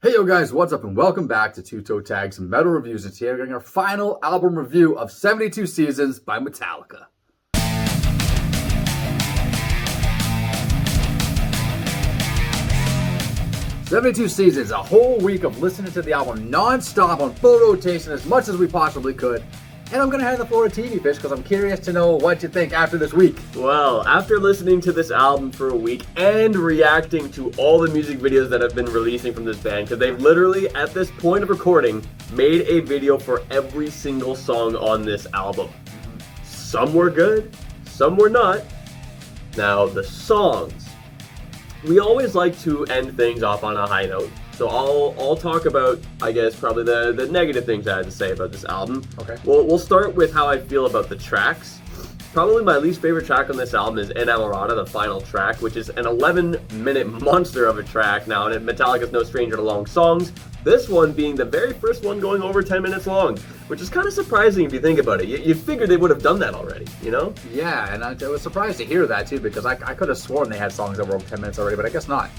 Hey yo guys, what's up and welcome back to Toe Tags Metal Reviews, and today we're getting our final album review of 72 Seasons by Metallica. "72 Seasons," a whole week of listening to the album non-stop on full rotation as much as we possibly could. And I'm going to hand the floor to TV Fish because I'm curious to know what you think after this week. Well, after listening to this album for a week and reacting to all the music videos that have been releasing from this band, because they've literally, at this point of recording, made a video for every single song on this album. Some were good, some were not. Now, the songs. We always like to end things off on a high note. So I'll talk about, I guess, probably the negative things I had to say about this album. Okay. We'll start with how I feel about the tracks. Probably my least favorite track on this album is Enamorada, the final track, which is an 11-minute monster of a track. Now, and Metallica's no stranger to long songs. This one being the very first one going over 10 minutes long, which is kind of surprising if you think about it. You figured they would have done that already, you know? Yeah, and I was surprised to hear that too because I could have sworn they had songs that were over 10 minutes already, but I guess not.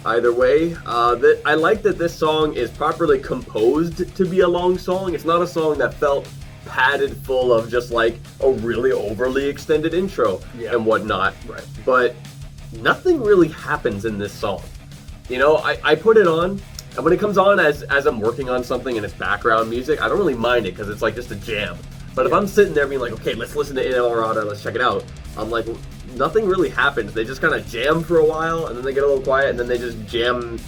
Either way, I like that this song is properly composed to be a long song. It's not a song that felt padded full of just like a really overly extended intro and whatnot. Right. But nothing really happens in this song. You know, I put it on, and when it comes on as I'm working on something and it's background music, I don't really mind it because it's like just a jam. But if I'm sitting there being like, okay, let's listen to Enamorada, let's check it out, I'm like, nothing really happens. They just kind of jam for a while, and then they get a little quiet, and then they just jam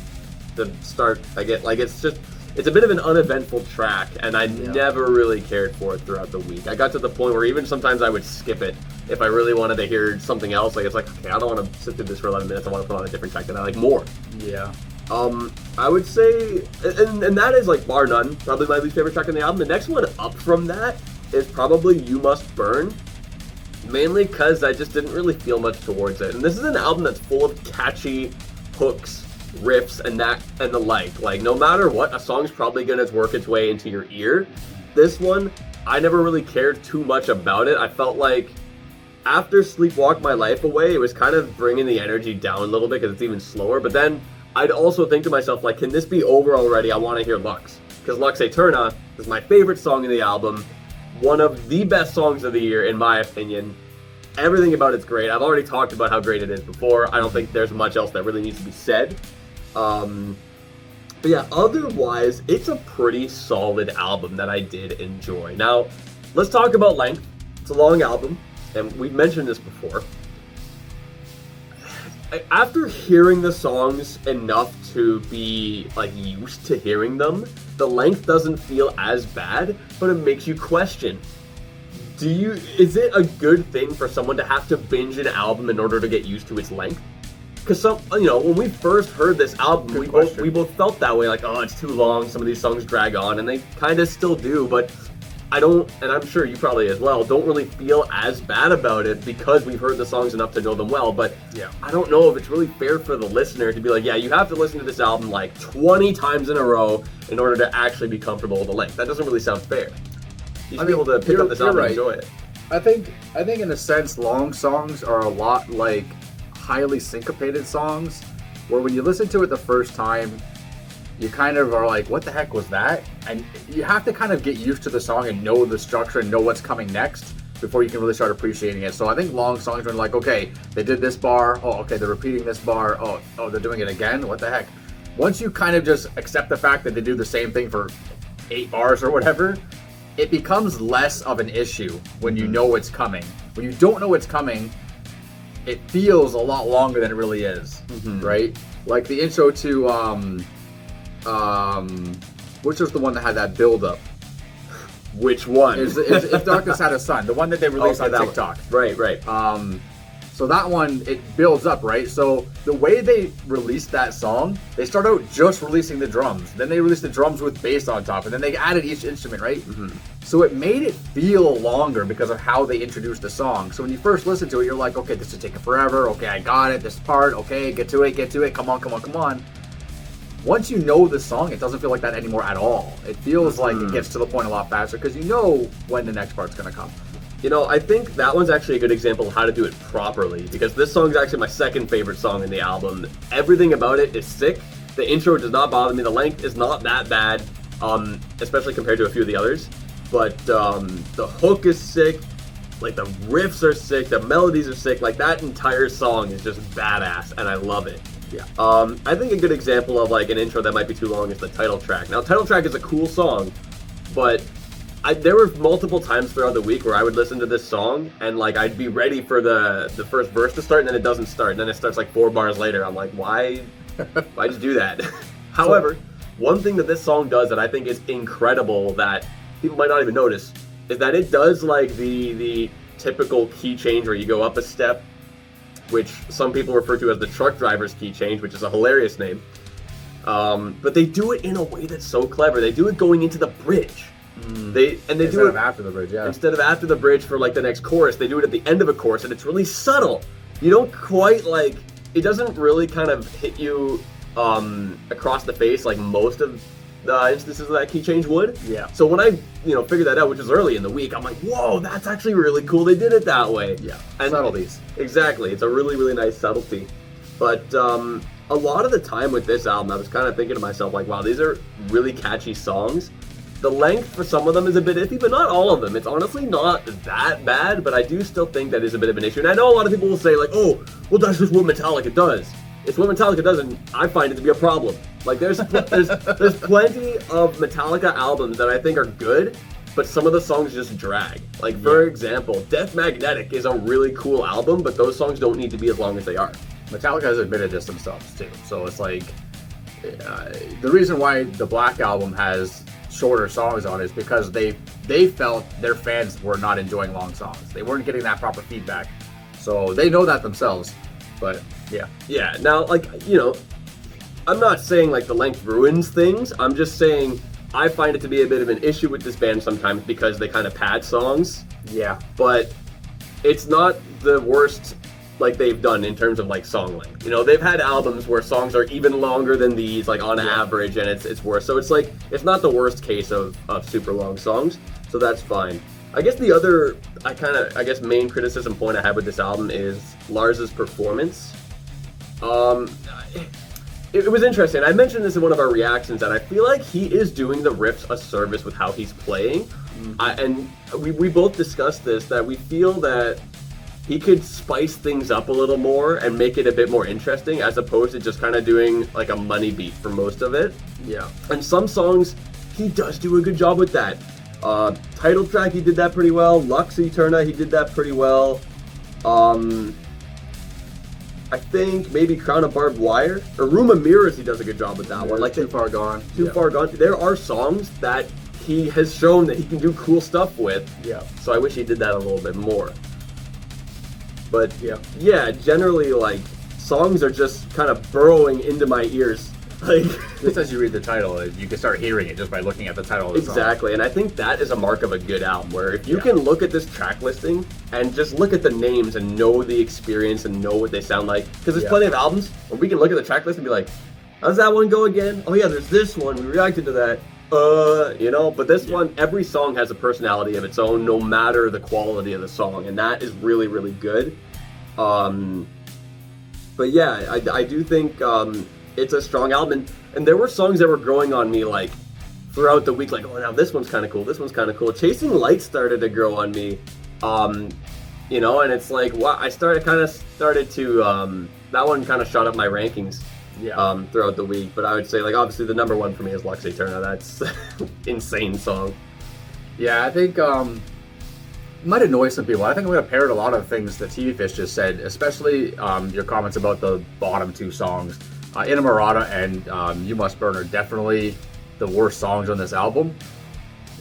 to start. It's a bit of an uneventful track, and I never really cared for it throughout the week. I got to the point where even sometimes I would skip it if I really wanted to hear something else. Like, it's like, okay, I don't want to sit through this for 11 minutes. I want to put on a different track that I like more. Yeah. I would say, and that is like bar none, probably my least favorite track on the album. The next one up from that is probably You Must Burn. Mainly because I just didn't really feel much towards it. And this is an album that's full of catchy hooks, riffs, and the like. Like, no matter what, a song's probably going to work its way into your ear. This one, I never really cared too much about it. I felt like after Sleepwalk My Life Away, it was kind of bringing the energy down a little bit because it's even slower. But then I'd also think to myself, like, can this be over already? I want to hear Lux. Because Lexi Turnout is my favorite song in the album. One of the best songs of the year, in my opinion. Everything about it's great. I've already talked about how great it is before. I don't think there's much else that really needs to be said. But yeah, otherwise, it's a pretty solid album that I did enjoy. Now, let's talk about length. It's a long album, and we've mentioned this before. After hearing the songs enough to be like used to hearing them, the length doesn't feel as bad, but it makes you question. Is it a good thing for someone to have to binge an album in order to get used to its length? Because when we first heard this album, we both felt that way, like, oh, it's too long, some of these songs drag on, and they kind of still do, but I don't, and I'm sure you probably as well, don't really feel as bad about it because we've heard the songs enough to know them well, but I don't know if it's really fair for the listener to be like, yeah, you have to listen to this album like 20 times in a row in order to actually be comfortable with the length. That doesn't really sound fair. You should be able to pick up this album and enjoy it. I think in a sense, long songs are a lot like highly syncopated songs, where when you listen to it the first time, you kind of are like, what the heck was that? And you have to kind of get used to the song and know the structure and know what's coming next before you can really start appreciating it. So I think long songs are like, okay, they did this bar, oh, okay, they're repeating this bar, oh, they're doing it again, what the heck? Once you kind of just accept the fact that they do the same thing for 8 bars or whatever, it becomes less of an issue when you know it's coming. When you don't know it's coming, it feels a lot longer than it really is, right? Like the intro to, which was the one that had that build-up? Which one? If Darkness Had a Sun, the one that they released on TikTok. Right. So that one, it builds up, right? So the way they released that song, they start out just releasing the drums. Then they released the drums with bass on top, and then they added each instrument, right? So it made it feel longer because of how they introduced the song. So when you first listen to it, you're like, okay, this is taking forever. Okay, I got it. This part. Okay, get to it. Come on. Once you know the song, it doesn't feel like that anymore at all. It feels like it gets to the point a lot faster because you know when the next part's going to come. You know, I think that one's actually a good example of how to do it properly, because this song is actually my second favorite song in the album. Everything about it is sick. The intro does not bother me. The length is not that bad, especially compared to a few of the others. But the hook is sick. Like, the riffs are sick. The melodies are sick. Like, that entire song is just badass, and I love it. Yeah. I think a good example of, like, an intro that might be too long is the title track. Now, title track is a cool song, but there were multiple times throughout the week where I would listen to this song, and, like, I'd be ready for the first verse to start, and then it doesn't start. And then it starts, like, 4 bars later. I'm like, why'd you do that? However, one thing that this song does that I think is incredible that people might not even notice is that it does, like, the typical key change where you go up a step, which some people refer to as the truck driver's key change, which is a hilarious name. But they do it in a way that's so clever. They do it going into the bridge. They do it after the bridge, yeah. Instead of after the bridge for, like, the next chorus, they do it at the end of a chorus, and it's really subtle. You don't quite, like, it doesn't really kind of hit you across the face like most of the instances of that key change would. Yeah. So when I, figured that out, which was early in the week, I'm like, whoa, that's actually really cool. They did it that way. Yeah. And subtleties. Exactly. It's a really, really nice subtlety. But a lot of the time with this album, I was kind of thinking to myself, like, wow, these are really catchy songs. The length for some of them is a bit iffy, but not all of them. It's honestly not that bad, but I do still think that is a bit of an issue. And I know a lot of people will say, like, oh, well, that's just what Metallica does. It's what Metallica does, and I find it to be a problem. Like, there's plenty of Metallica albums that I think are good, but some of the songs just drag. Like, for example, Death Magnetic is a really cool album, but those songs don't need to be as long as they are. Metallica has admitted this themselves, too. So it's like, the reason why the Black Album has shorter songs on it is because they felt their fans were not enjoying long songs. They weren't getting that proper feedback. So they know that themselves. But yeah. Yeah, now, like, I'm not saying, like, the length ruins things. I'm just saying I find it to be a bit of an issue with this band sometimes because they kind of pad songs. Yeah. But it's not the worst, like, they've done in terms of, like, song length. They've had albums where songs are even longer than these, like, on average, and it's worse. So it's, like, it's not the worst case of super long songs, so that's fine. I guess the other, main criticism point I have with this album is Lars's performance. It was interesting. I mentioned this in one of our reactions, that I feel like he is doing the riffs a service with how he's playing. And we both discussed this, that we feel that he could spice things up a little more and make it a bit more interesting, as opposed to just kind of doing, like, a money beat for most of it. Yeah. And some songs, he does do a good job with that. Title track, he did that pretty well. Lexi Turnout, he did that pretty well. I think maybe Crown of Barbed Wire or Room of Mirrors, he does a good job with that one. Like, Too Far Gone. Too Far Gone. There are songs that he has shown that he can do cool stuff with. Yeah. So I wish he did that a little bit more. But yeah, generally, like, songs are just kind of burrowing into my ears. Like, just as you read the title, you can start hearing it just by looking at the title of the song. Exactly, and I think that is a mark of a good album, where if you can look at this track listing and just look at the names and know the experience and know what they sound like, because there's plenty of albums where we can look at the track list and be like, how's that one go again? Oh yeah, there's this one, we reacted to that. But this one, every song has a personality of its own, no matter the quality of the song, and that is really, really good. But yeah, I do think it's a strong album, and there were songs that were growing on me, like, throughout the week, like, oh, now this one's kind of cool, this one's kind of cool. Chasing Lights started to grow on me, and it's like, wow, I started to, that one kind of shot up my rankings throughout the week, but I would say, like, obviously the number one for me is Lexi Turnout. That's insane song. Yeah, I think, it might annoy some people. I think I'm going to parrot a lot of things that TV Fish just said, especially your comments about the bottom two songs. Inamorata and You Must Burn are definitely the worst songs on this album.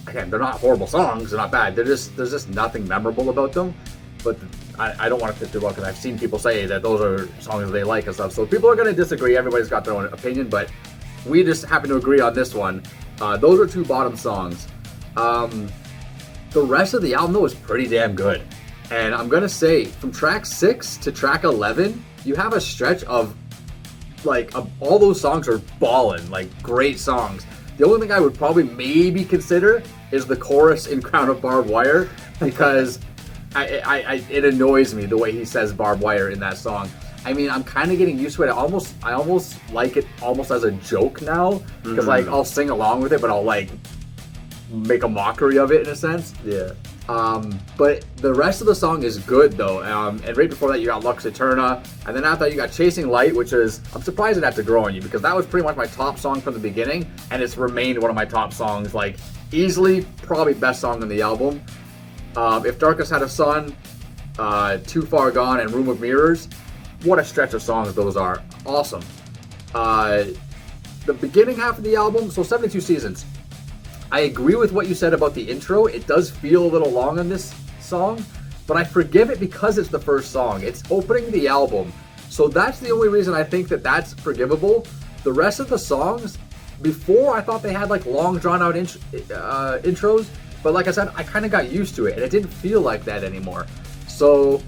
Again, they're not horrible songs, they're not bad. There's just nothing memorable about them. But I don't want to pick people up because I've seen people say that those are songs they like and stuff. So people are going to disagree. Everybody's got their own opinion, but we just happen to agree on this one. Those are two bottom songs. The rest of the album, though, is pretty damn good. And I'm going to say, from track 6 to track 11, you have a stretch of, like, all those songs are ballin', like, great songs. The only thing I would probably maybe consider is the chorus in Crown of Barbed Wire, because it annoys me the way he says barbed wire in that song. I mean, I'm kind of getting used to it. I almost like it almost as a joke now, because like I'll sing along with it, but I'll like make a mockery of it in a sense. Yeah. But the rest of the song is good though. And right before that you got Lexi Turnout, and then after that you got Chasing Light, which is, I'm surprised it had to grow on you, because that was pretty much my top song from the beginning, and it's remained one of my top songs, like easily probably best song on the album. If Darkness Had a Sun, Too Far Gone, and Room of Mirrors, what a stretch of songs those are. Awesome. The beginning half of the album, so 72 Seasons. I agree with what you said about the intro. It does feel a little long on this song, but I forgive it because it's the first song. It's opening the album. So that's the only reason I think that that's forgivable. The rest of the songs, before I thought they had like long drawn out intros, but like I said, I kind of got used to it and it didn't feel like that anymore. So,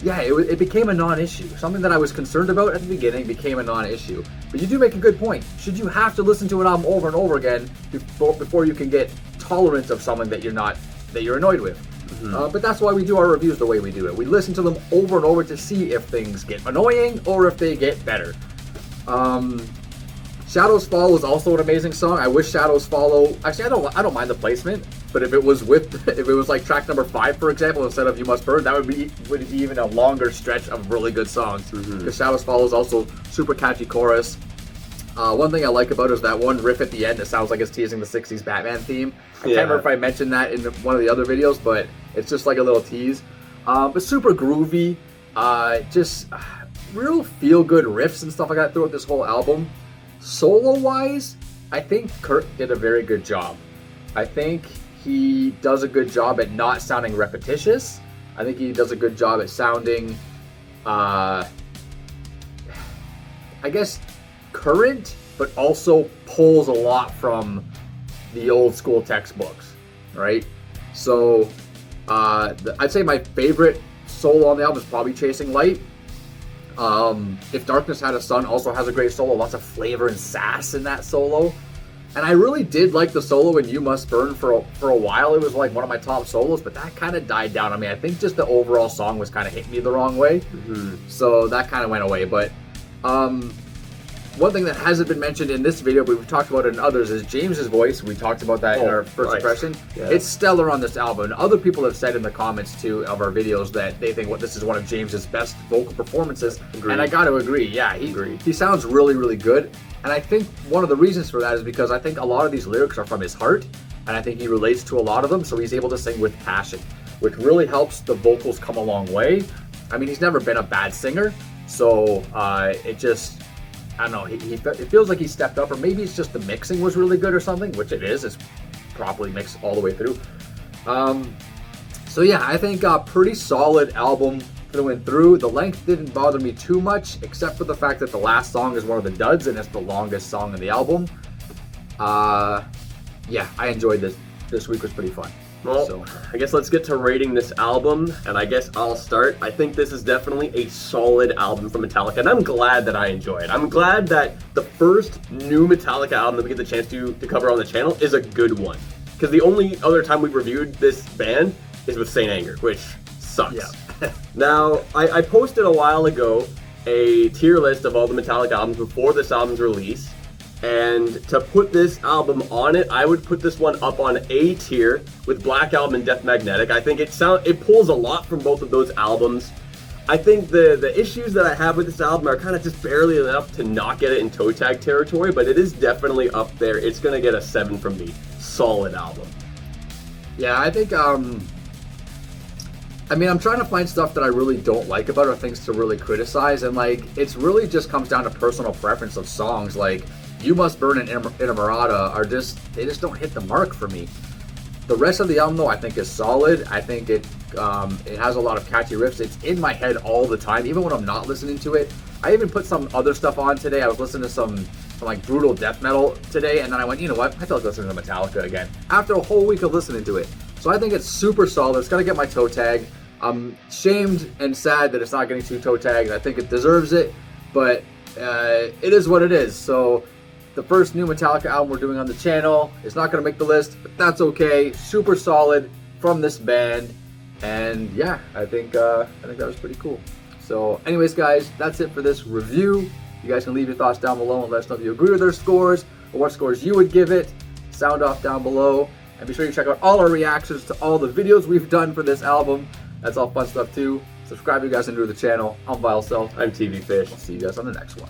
yeah, it became a non-issue. Something that I was concerned about at the beginning became a non-issue. But you do make a good point. Should you have to listen to an album over and over again before you can get tolerance of something that you're annoyed with? But that's why we do our reviews the way we do it. We listen to them over and over to see if things get annoying or if they get better. Shadows Follow is also an amazing song. I wish Shadows Follow. Actually, I don't mind the placement. But if it was like track number 5, for example, instead of You Must Burn, that would be even a longer stretch of really good songs. Because Shadows Follow is also super catchy chorus. One thing I like about it is that one riff at the end that sounds like it's teasing the 60s Batman theme. I can't remember if I mentioned that in one of the other videos, but it's just like a little tease. But super groovy. Just real feel-good riffs and stuff like that throughout this whole album. Solo-wise, I think Kurt did a very good job. I think he does a good job at not sounding repetitious. I think he does a good job at sounding, I guess, current, but also pulls a lot from the old school textbooks, right? So, I'd say my favorite solo on the album is probably Chasing Light. If Darkness Had a Sun also has a great solo, lots of flavor and sass in that solo. And I really did like the solo in You Must Burn for a while. It was like one of my top solos, but that kind of died down on me. I think just the overall song was kind of hitting me the wrong way. So that kind of went away. But one thing that hasn't been mentioned in this video, but we've talked about it in others, is James's voice. We talked about that in our first impression. Yeah. It's stellar on this album. And other people have said in the comments too of our videos that they think this is one of James's best vocal performances. Agreed. And I got to agree. Yeah, he sounds really, really good. And I think one of the reasons for that is because I think a lot of these lyrics are from his heart, and I think he relates to a lot of them, so he's able to sing with passion, which really helps the vocals come a long way. I mean, he's never been a bad singer, so it just, I don't know, it feels like he stepped up, or maybe it's just the mixing was really good or something, which it is. It's properly mixed all the way through. So yeah, I think a pretty solid album through and through. The length didn't bother me too much, except for the fact that the last song is one of the duds, and it's the longest song in the album. Yeah, I enjoyed this. This week was pretty fun. Well, so I guess let's get to rating this album, and I guess I'll start. I think this is definitely a solid album from Metallica, and I'm glad that I enjoy it. I'm glad that the first new Metallica album that we get the chance to cover on the channel is a good one. Because the only other time we've reviewed this band is with Saint Anger, which sucks. Yeah. Now, I posted a while ago a tier list of all the Metallica albums before this album's release, and to put this album on it, I would put this one up on A tier with Black Album and Death Magnetic. I think it pulls a lot from both of those albums. I think the issues that I have with this album are kind of just barely enough to not get it in toe tag territory, but it is definitely up there. It's going to get a 7 from me. Solid album. Yeah, I think, I mean, I'm trying to find stuff that I really don't like about it, or things to really criticize, and like, it's really just comes down to personal preference of songs. Like, You Must Burn and Inamorata are they just don't hit the mark for me. The rest of the album, though, I think is solid. I think it has a lot of catchy riffs. It's in my head all the time, even when I'm not listening to it. I even put some other stuff on today. I was listening to some like brutal death metal today, and then I went, you know what? I feel like listening to Metallica again after a whole week of listening to it. So I think it's super solid. It's gonna get my toe tag. I'm shamed and sad that it's not getting 2 toe tags. I think it deserves it, but it is what it is. So the first new Metallica album we're doing on the channel is not going to make the list, but that's okay. Super solid from this band, and yeah, I think that was pretty cool. So anyways, guys, that's it for this review. You guys can leave your thoughts down below and let us know if you agree with their scores or what scores you would give it. Sound off down below. And be sure you check out all our reactions to all the videos we've done for this album. That's all fun stuff too. Subscribe if you guys are new to the channel. I'm Vile Self. I'm TV Fish. I'll see you guys on the next one.